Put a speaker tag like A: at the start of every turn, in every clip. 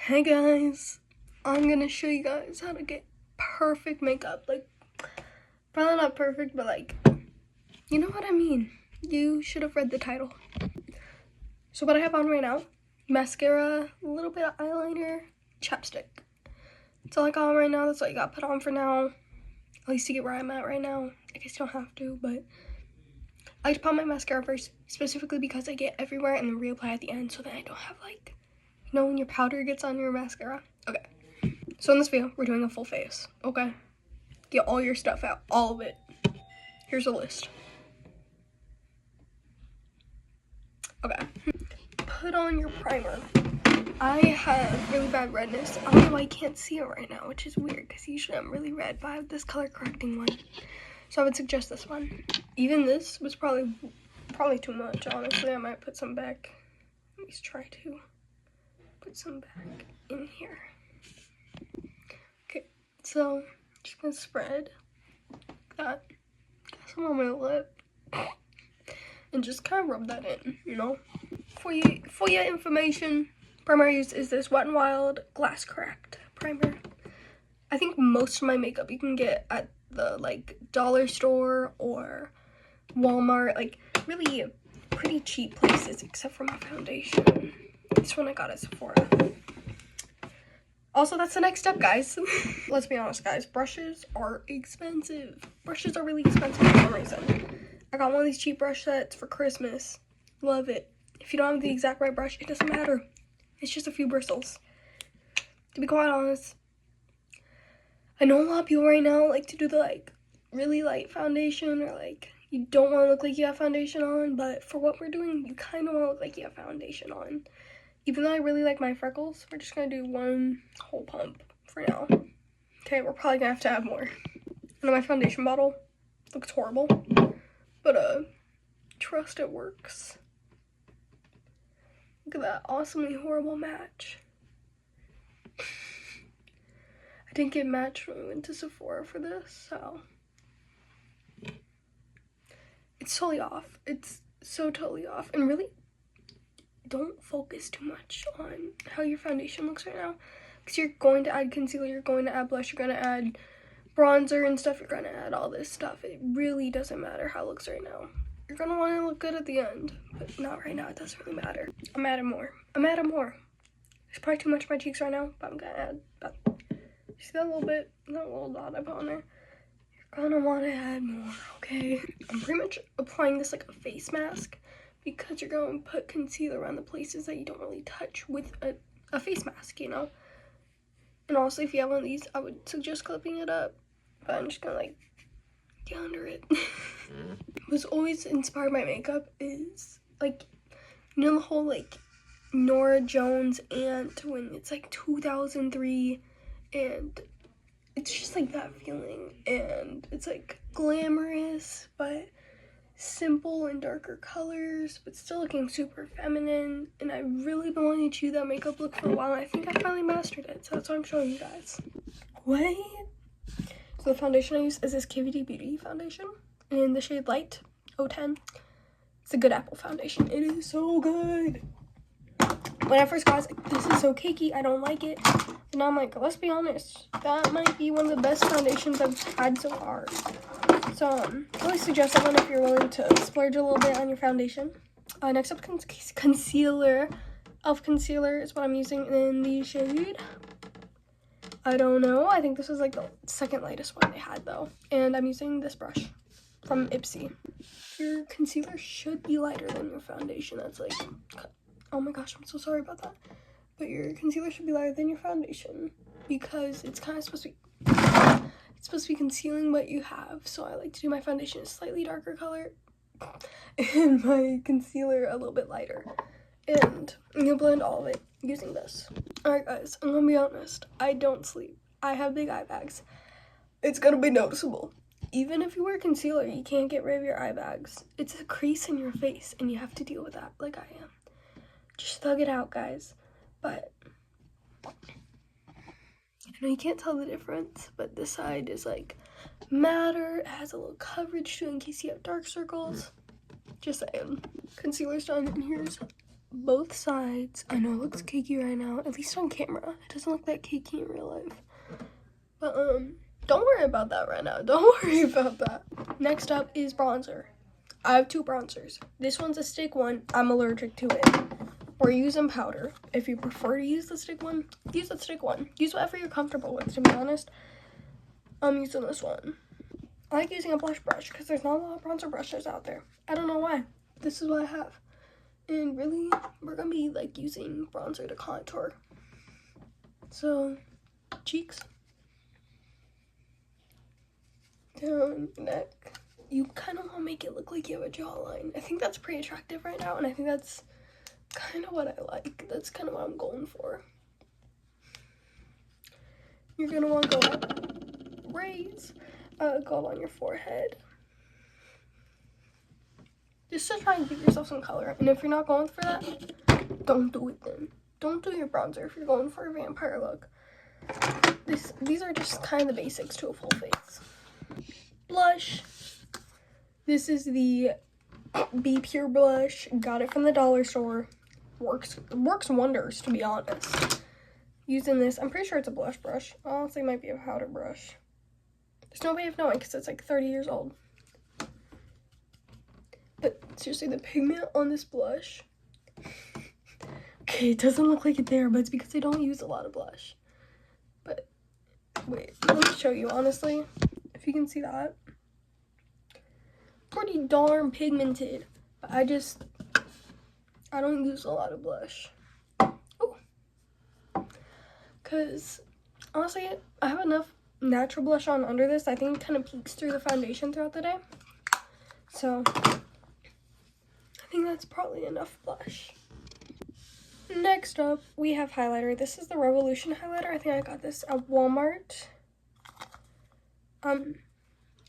A: Hey guys, I'm gonna show you guys how to get perfect makeup. Like, probably not perfect, but like, you know what I mean. You should have read the title. So what I have on right now, mascara, a little bit of eyeliner, chapstick. That's all I got on right now. That's what I got put on for now. At least to get where I'm at right now. I guess you don't have to, but I like to put on my mascara first, specifically because I get everywhere and then reapply at the end so that I don't have like, you know when your powder gets on your mascara? Okay. So in this video, we're doing a full face, okay? Get all your stuff out, all of it. Here's a list. Okay. Put on your primer. I have really bad redness. I don't know why I can't see it right now, which is weird because usually I'm really red, but I have this color correcting one. So I would suggest this one. Even this was probably too much, honestly. I might put some back. Let me try to put some back in here. Okay, so just gonna spread that. Got some on my lip. And just kind of rub that in, you know? For your information, primer I use is this Wet n Wild Glass Cracked primer. I think most of my makeup you can get at the like dollar store or Walmart, like really pretty cheap places, except for my foundation. This one I got at Sephora. Also, that's the next step, guys. Let's be honest, guys. Brushes are expensive. Brushes are really expensive for some reason. I got one of these cheap brush sets for Christmas. Love it. If you don't have the exact right brush, it doesn't matter. It's just a few bristles. To be quite honest, I know a lot of people right now like to do the like really light foundation, or like you don't want to look like you have foundation on, but for what we're doing, you kind of want to look like you have foundation on. Even though I really like my freckles, we're just going to do one whole pump for now. Okay, we're probably going to have more. I know my foundation bottle looks horrible, but trust it works. Look at that awesomely horrible match. I didn't get matched when we went to Sephora for this, so it's totally off. It's so totally off. And really, don't focus too much on how your foundation looks right now, because you're going to add concealer, you're going to add blush, you're going to add bronzer and stuff, you're going to add all this stuff. It really doesn't matter how it looks right now. You're going to want to look good at the end, but not right now. It doesn't really matter. I'm adding more. There's probably too much on my cheeks right now, but I'm going to add about, see that little bit, that little dot I put on there? You're going to want to add more, okay? I'm pretty much applying this like a face mask, because you're going to put concealer around the places that you don't really touch with a face mask, you know? And also, if you have one of these, I would suggest clipping it up, but I'm just gonna like get under it. What's always inspired my makeup is like, you know, the whole like Nora Jones aunt, when it's like 2003 and it's just like that feeling, and it's like glamorous but simple and darker colors, but still looking super feminine. And I really been wanting to do that makeup look for a while, and I think I finally mastered it, so that's what I'm showing you guys. Wait. So the foundation I use is this KVD Beauty foundation in the shade Light 010. It's a Good Apple foundation. It is so good. When I first got it, I was like, this is so cakey, I don't like it. And now I'm like, let's be honest, that might be one of the best foundations I've had so far. So, I really suggest that one if you're willing to splurge a little bit on your foundation. Next up, concealer. Elf concealer is what I'm using in the shade, I don't know. I think this was like the second lightest one they had though. And I'm using this brush from Ipsy. Your concealer should be lighter than your foundation. That's like, oh my gosh, I'm so sorry about that. But your concealer should be lighter than your foundation, because it's kind of supposed to be, it's supposed to be concealing what you have. So I like to do my foundation a slightly darker color and my concealer a little bit lighter. And you blend all of it using this. Alright guys, I'm gonna be honest. I don't sleep. I have big eye bags. It's gonna be noticeable. Even if you wear concealer, you can't get rid of your eye bags. It's a crease in your face, and you have to deal with that like I am. Just thug it out, guys. But I know you can't tell the difference, but this side is like matter. It has a little coverage too in case you have dark circles. Just saying. Concealer's done, and here's both sides. I know it looks cakey right now, at least on camera. It doesn't look that cakey in real life. But, don't worry about that right now. Don't worry about that. Next up is bronzer. I have 2 bronzers. This one's a stick one. I'm allergic to it. We're using powder. If you prefer to use the stick one, use the stick one. Use whatever you're comfortable with, to be honest. I'm using this one. I like using a blush brush because there's not a lot of bronzer brushes out there. I don't know why. This is what I have. And really, we're going to be like using bronzer to contour. So, cheeks. Down, neck. You kind of want to make it look like you have a jawline. I think that's pretty attractive right now, and I think that's kind of what I like. That's kind of what I'm going for. You're going to want to go up, raise, go up on your forehead. Just to try and give yourself some color. And if you're not going for that, don't do it then. Don't do your bronzer if you're going for a vampire look. These are just kind of the basics to a full face. Blush. This is the Be Pure blush. Got it from the dollar store. Works wonders, to be honest. Using this, I'm pretty sure it's a blush brush. Honestly, it might be a powder brush. There's no way of knowing because it's like 30 years old. But seriously, the pigment on this blush. Okay, it doesn't look like it there, but it's because they don't use a lot of blush. But wait, let me show you honestly. If you can see that. Pretty darn pigmented. But I don't use a lot of blush. Oh. Because honestly, I have enough natural blush on under this. I think it kind of peeks through the foundation throughout the day. So I think that's probably enough blush. Next up, we have highlighter. This is the Revolution highlighter. I think I got this at Walmart.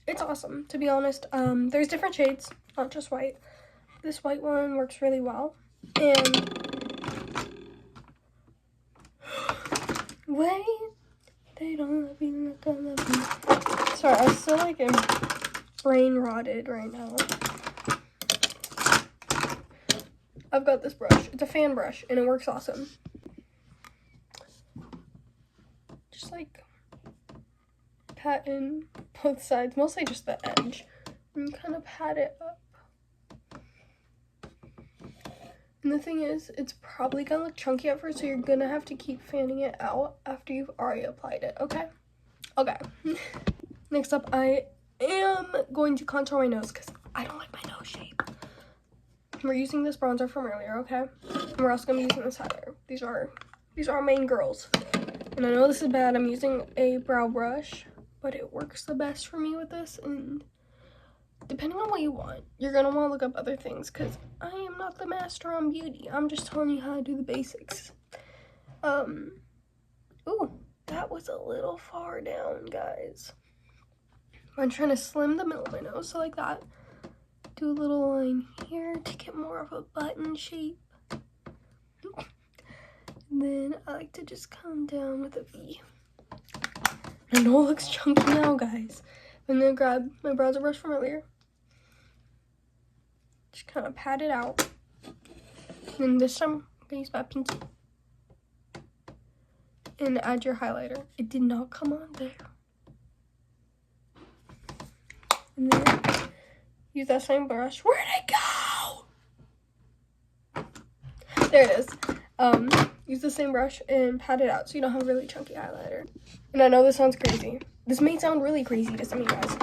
A: It's awesome, to be honest. There's different shades, not just white. This white one works really well. And wait, they don't love you, not gonna love you. Sorry, I still like am brain rotted right now. I've got this brush. It's a fan brush, and it works awesome. Just like pat in both sides, mostly just the edge, and kind of pat it up. And the thing is, it's probably gonna look chunky at first, so you're gonna have to keep fanning it out after you've already applied it, okay? Okay. Next up, I am going to contour my nose because I don't like my nose shape. We're using this bronzer from earlier, okay? And we're also gonna be using this highlighter. These are our main girls. And I know this is bad. I'm using a brow brush, but it works the best for me with this. And depending on what you want, you're gonna want to look up other things because I am not the master on beauty. I'm just telling you how to do the basics. Ooh, that was a little far down, guys. I'm trying to slim the middle of my nose, so like that. Do a little line here to get more of a button shape. And then I like to just come down with a V. I know it looks chunky now, guys. I'm gonna grab my bronzer brush from earlier. Just kind of pat it out. And this time, I'm gonna use my pinky. And add your highlighter. It did not come on there. And then use that same brush. Where'd it go? There it is. Use the same brush and pat it out so you don't have really chunky highlighter. And I know this sounds crazy. This may sound really crazy to some of you guys,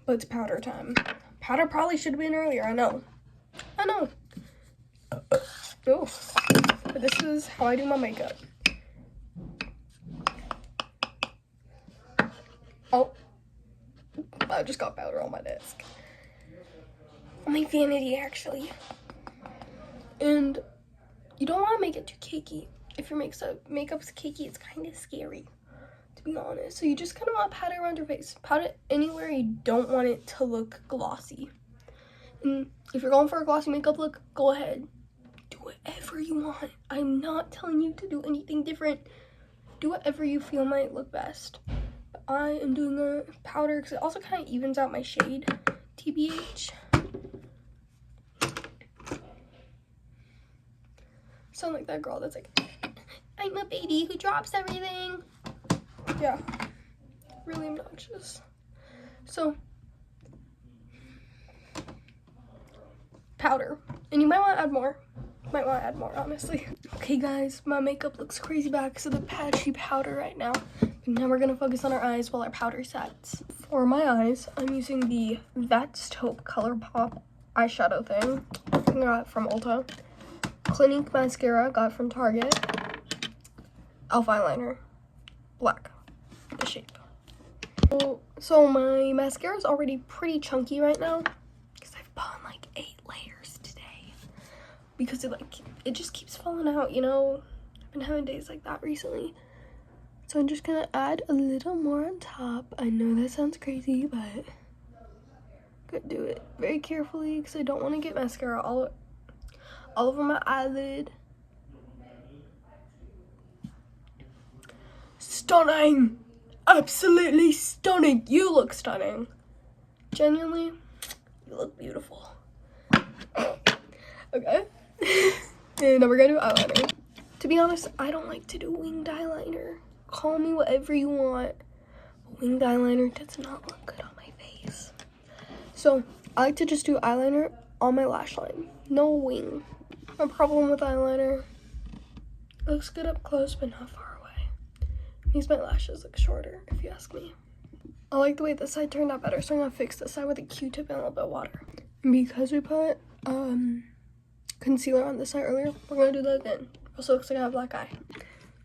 A: but it's powder time. Powder probably should have been earlier, I know. Oh, but this is how I do my makeup. Oh, I just got powder on my desk. On my vanity, actually. And you don't want to make it too cakey. If your makeup's cakey, it's kind of scary, to be honest. So you just kind of want to pat it around your face. Pat it anywhere you don't want it to look glossy. And if you're going for a glossy makeup look, go ahead. Do whatever you want. I'm not telling you to do anything different. Do whatever you feel might look best. But I am doing a powder because it also kind of evens out my shade, TBH. sound like that girl that's like, I'm a baby who drops everything. Yeah, really obnoxious. So, powder. And you might want to add more. Might want to add more, honestly. Okay, guys, my makeup looks crazy bad because of the patchy powder right now. But now we're going to focus on our eyes while our powder sets. For my eyes, I'm using the That's Taupe ColourPop eyeshadow thing. I got it from Ulta. Clinique mascara, got it from Target. Elf eyeliner, black, the shape. So my mascara is already pretty chunky right now because I've put on like 8 layers today because it just keeps falling out, you know. I've been having days like that recently. So I'm just gonna add a little more on top. I know that sounds crazy, but gotta do it very carefully because I don't want to get mascara all over my eyelid. Stunning! Absolutely stunning! You look stunning. Genuinely, you look beautiful. Okay. And now we're gonna do eyeliner. To be honest, I don't like to do winged eyeliner. Call me whatever you want. But winged eyeliner does not look good on my face. So, I like to just do eyeliner on my lash line. No wing. My problem with eyeliner, it looks good up close, but not far away. It makes my lashes look shorter, if you ask me. I like the way this side turned out better, so I'm gonna fix this side with a Q-tip and a little bit of water. And because we put concealer on this side earlier, we're gonna do that again. Also looks like I have a black eye.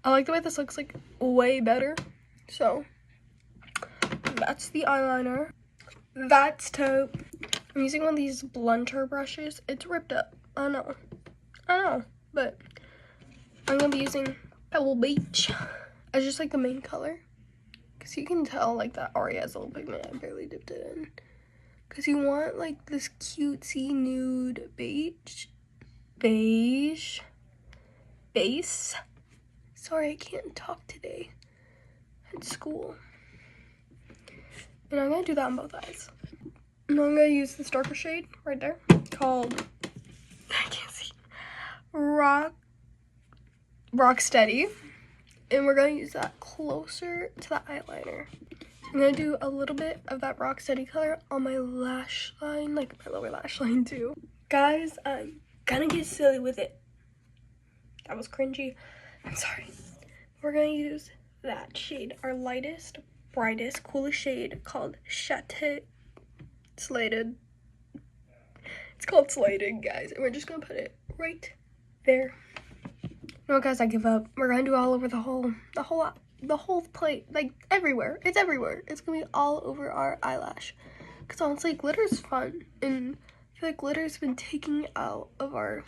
A: I like the way this looks like way better. So that's the eyeliner. That's taupe. I'm using one of these blunter brushes. It's ripped up. I know, but I'm gonna be using Pebble Beach as just like the main color, because you can tell like that already has a little pigment. I barely dipped it in, because you want like this cutesy nude beige base. Sorry, I can't talk today at school. And I'm gonna do that on both eyes. And I'm gonna use this darker shade right there called, I can't see, Rocksteady. And we're gonna use that closer to the eyeliner. I'm gonna do a little bit of that Rocksteady color on my lash line, like my lower lash line too. Guys, I'm gonna get silly with it. That was cringy. I'm sorry. We're gonna use that shade, our lightest, brightest, coolest shade called Chateau Slated. It's called Slated, guys. And we're just gonna put it right there. No, guys, I give up. We're gonna do it all over the whole plate, like everywhere. It's everywhere. It's gonna be all over our eyelash. Cause honestly, glitter's fun, and I feel like glitter's been taking out of our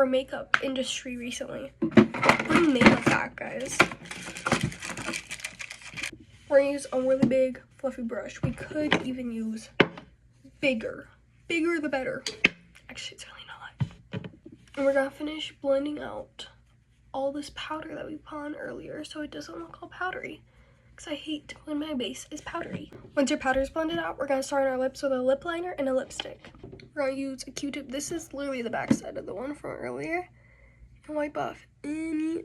A: makeup industry recently. Bring makeup back, guys. We're gonna use a really big fluffy brush. We could even use bigger the better. Actually, it's really not. And we're gonna finish blending out all this powder that we put on earlier so it doesn't look all powdery, because I hate when my base is powdery. Once your powder is blended out, we're gonna start on our lips with a lip liner and a lipstick. We're gonna use a Q-tip. This is literally the back side of the one from earlier, and wipe off any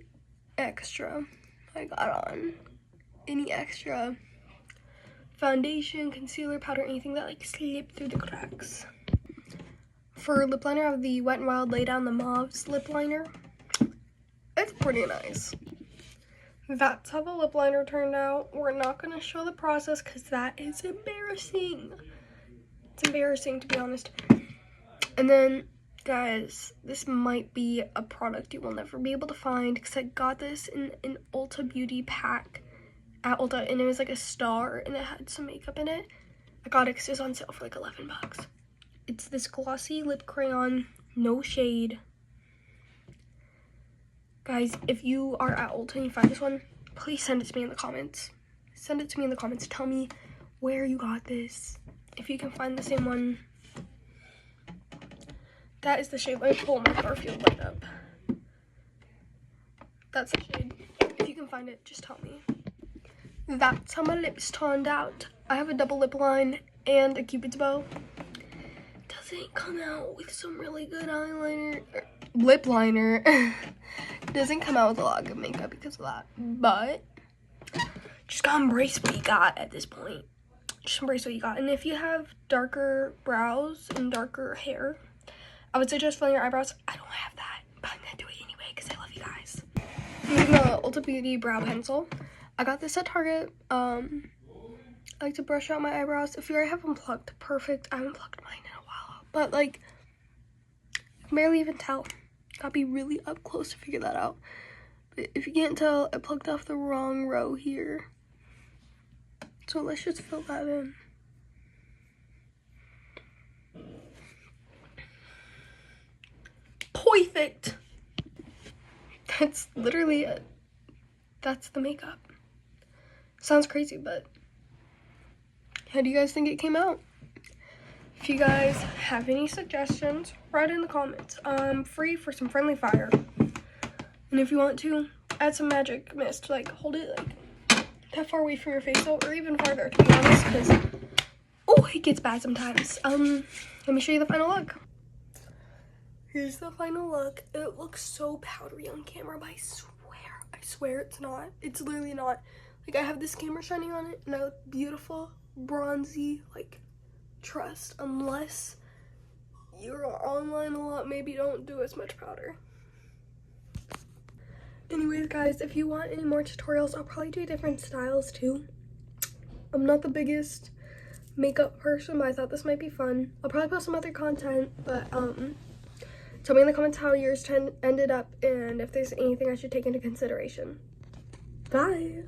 A: extra I got on, any extra foundation, concealer, powder, anything that like slipped through the cracks. For lip liner, I have the Wet n Wild Lay Down the Mauves lip liner. It's pretty nice. That's how the lip liner turned out. We're not gonna show the process because that is embarrassing. It's embarrassing, to be honest. And then, guys, this might be a product you will never be able to find, because I got this in an Ulta Beauty pack at Ulta, and it was like a star, and it had some makeup in it. I got it because it was on sale for like 11 bucks. It's this glossy lip crayon, no shade. Guys, if you are at Ulta and you find this one, please send it to me in the comments. Send it to me in the comments. Tell me where you got this. If you can find the same one. That is the shade. Let me pull my Garfield light up. That's the shade. If you can find it, just tell me. That's how my lips turned out. I have a double lip line and a Cupid's bow. Doesn't it come out with some really good eyeliner? lip liner. Doesn't come out with a lot of good makeup because of that, but just gotta embrace what you got at this point. Just embrace what you got. And if you have darker brows and darker hair, I would suggest filling your eyebrows. I don't have that, but I'm gonna do it anyway because I love you guys. Using the Ulta Beauty brow pencil. I got this at Target. I like to brush out my eyebrows. If you already have them plucked, perfect. I haven't plucked mine in a while, but like, I can barely even tell. Gotta be really up close to figure that out. But if you can't tell, I plucked off the wrong row here. So let's just fill that in. Perfect. That's literally it. That's the makeup. Sounds crazy, but how do you guys think it came out? If you guys have any suggestions, write in the comments. Free for some friendly fire. And if you want to, add some magic mist. Like, hold it like that far away from your face, or even farther, to be honest, because oh, it gets bad sometimes. Let me show you the final look. Here's the final look. It looks so powdery on camera, but I swear it's not. It's literally not. Like, I have this camera shining on it, and I look beautiful, bronzy, like, trust. Unless you're online a lot, maybe don't do as much powder. Anyways, guys, if you want any more tutorials, I'll probably do different styles, too. I'm not the biggest makeup person, but I thought this might be fun. I'll probably post some other content, but, tell me in the comments how yours ended up and if there's anything I should take into consideration. Bye!